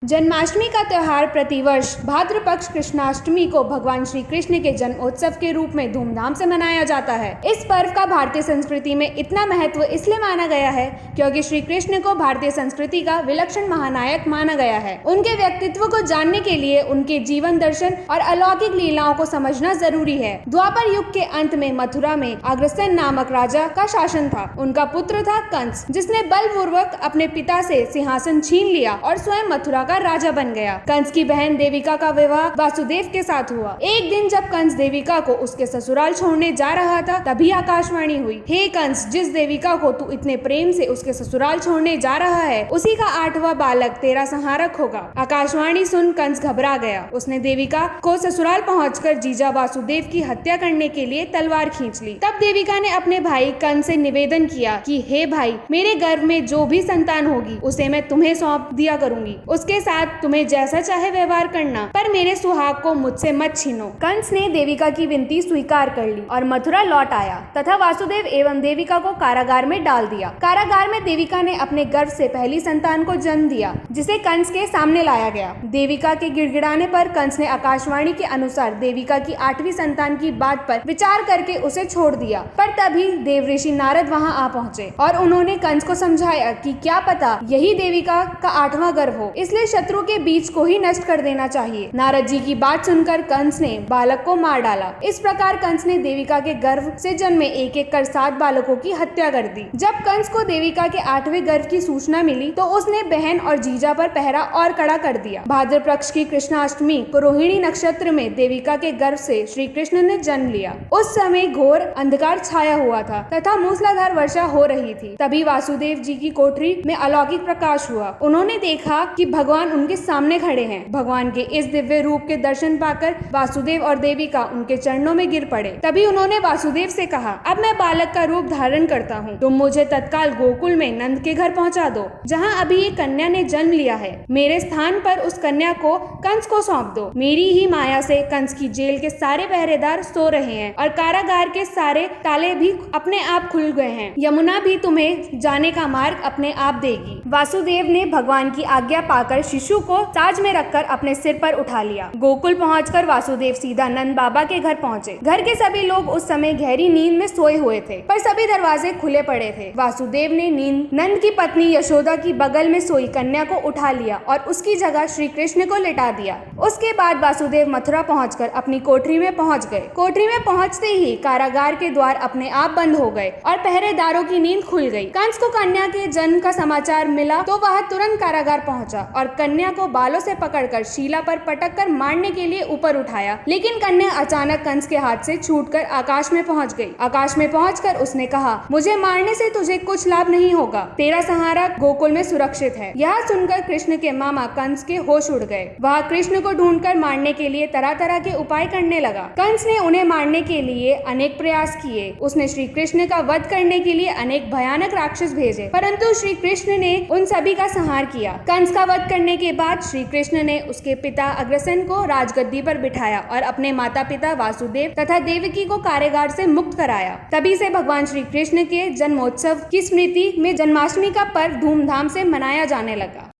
जन्माष्टमी का त्योहार प्रतिवर्ष भाद्र पक्ष कृष्णाष्टमी को भगवान श्री कृष्ण के जन्मोत्सव के रूप में धूमधाम से मनाया जाता है। इस पर्व का भारतीय संस्कृति में इतना महत्व इसलिए माना गया है क्योंकि श्री कृष्ण को भारतीय संस्कृति का विलक्षण महानायक माना गया है। उनके व्यक्तित्व को जानने के लिए उनके जीवन दर्शन और अलौकिक लीलाओं को समझना जरूरी है। द्वापर युग के अंत में मथुरा में अग्रसेन नामक राजा का शासन था। उनका पुत्र था कंस, जिसने बलपूर्वक अपने पिता से सिंहासन छीन लिया और स्वयं मथुरा राजा बन गया। कंस की बहन देविका का विवाह वासुदेव के साथ हुआ। एक दिन जब कंस देविका को उसके ससुराल छोड़ने जा रहा था, तभी आकाशवाणी हुई, हे कंस, जिस देविका को तू इतने प्रेम से उसके ससुराल छोड़ने जा रहा है, उसी का 8वां बालक तेरा संहारक होगा। आकाशवाणी सुन कंस घबरा गया। उसने देविका को ससुराल पहुंचकर जीजा वासुदेव की हत्या करने के लिए तलवार खींच ली। तब देविका ने अपने भाई कंस से निवेदन किया कि हे भाई, मेरे गर्भ में जो भी संतान होगी उसे मैं तुम्हें सौंप दिया करूंगी। उसके साथ तुम्हें जैसा चाहे व्यवहार करना, पर मेरे सुहाग को मुझसे मत छीनो। कंस ने देविका की विनती स्वीकार कर ली और मथुरा लौट आया तथा वासुदेव एवं देविका को कारागार में डाल दिया। कारागार में देविका ने अपने गर्भ से पहली संतान को जन्म दिया, जिसे कंस के सामने लाया गया। देविका के गिड़गिड़ाने पर कंस ने आकाशवाणी के अनुसार देविका की 8वीं संतान की बात पर विचार करके उसे छोड़ दिया। पर तभी देवऋषि नारद वहां आ पहुंचे और उन्होंने कंस को समझाया कि क्या पता यही देविका का 8वां गर्भ हो, इसलिए शत्रु के बीज को ही नष्ट कर देना चाहिए। नारद जी की बात सुनकर कंस ने बालक को मार डाला। इस प्रकार कंस ने देविका के गर्भ से जन्मे एक एक कर 7 बालकों की हत्या कर दी। जब कंस को देविका के 8वें गर्भ की सूचना मिली तो उसने बहन और जीजा पर पहरा और कड़ा कर दिया। भाद्र पक्ष की कृष्णाष्टमी को रोहिणी नक्षत्र में देविका के गर्भ से श्री कृष्ण ने जन्म लिया। उस समय घोर अंधकार छाया हुआ था तथा मूसलाधार वर्षा हो रही थी। तभी वासुदेव जी की कोठरी में अलौकिक प्रकाश हुआ। उन्होंने देखा कि भगवान उनके सामने खड़े हैं। भगवान के इस दिव्य रूप के दर्शन पाकर वासुदेव और देविका उनके चरणों में गिर पड़े। तभी उन्होंने वासुदेव से कहा, अब मैं बालक का रूप धारण करता हूँ, तुम मुझे तत्काल गोकुल में नंद के घर पहुँचा दो, जहाँ अभी ये कन्या ने जन्म लिया है। मेरे स्थान पर उस कन्या को कंस को सौंप दो। मेरी ही माया से कंस की जेल के सारे पहरेदार सो रहे हैं और कारागार के सारे ताले भी अपने आप खुल गए हैं। यमुना भी तुम्हें जाने का मार्ग अपने आप देगी। वासुदेव ने भगवान की आज्ञा पाकर शिशु को साज में रखकर अपने सिर पर उठा लिया। गोकुल पहुंचकर वासुदेव सीधा नंद बाबा के घर पहुंचे। घर के सभी लोग उस समय गहरी नींद में सोए हुए थे, पर सभी दरवाजे खुले पड़े थे। वासुदेव ने नंद की पत्नी यशोदा की बगल में सोई कन्या को उठा लिया और उसकी जगह श्री कृष्ण को लिटा दिया। उसके बाद वासुदेव मथुरा पहुंचकर अपनी कोठरी में पहुंच गए। कोठरी में पहुंचते ही कारागार के द्वार अपने आप बंद हो गए और पहरेदारों की नींद खुल गई। कंस को कन्या के जन्म का समाचार मिला तो वह तुरंत कारागार पहुंचा और कन्या को बालों से पकड़कर शीला पर पटक कर मारने के लिए ऊपर उठाया, लेकिन कन्या अचानक कंस के हाथ से छूटकर आकाश में पहुंच गई। आकाश में पहुंचकर उसने कहा, मुझे मारने से तुझे कुछ लाभ नहीं होगा, तेरा संहारक गोकुल में सुरक्षित है। यह सुनकर कृष्ण के मामा कंस के होश उड़ गए। वह कृष्ण को ढूंढकर मारने के लिए तरह तरह के उपाय करने लगा। कंस ने उन्हें मारने के लिए अनेक प्रयास किए। उसने श्री कृष्ण का वध करने के लिए अनेक भयानक राक्षस भेजे, परंतु श्री कृष्ण ने उन सभी का संहार किया। कंस का वध करने के बाद श्री कृष्ण ने उसके पिता अग्रसेन को राजगद्दी पर बिठाया और अपने माता पिता वासुदेव तथा देवकी को कारागार से मुक्त कराया। तभी से भगवान श्री कृष्ण के जन्मोत्सव की स्मृति में जन्माष्टमी का पर्व धूमधाम से मनाया जाने लगा।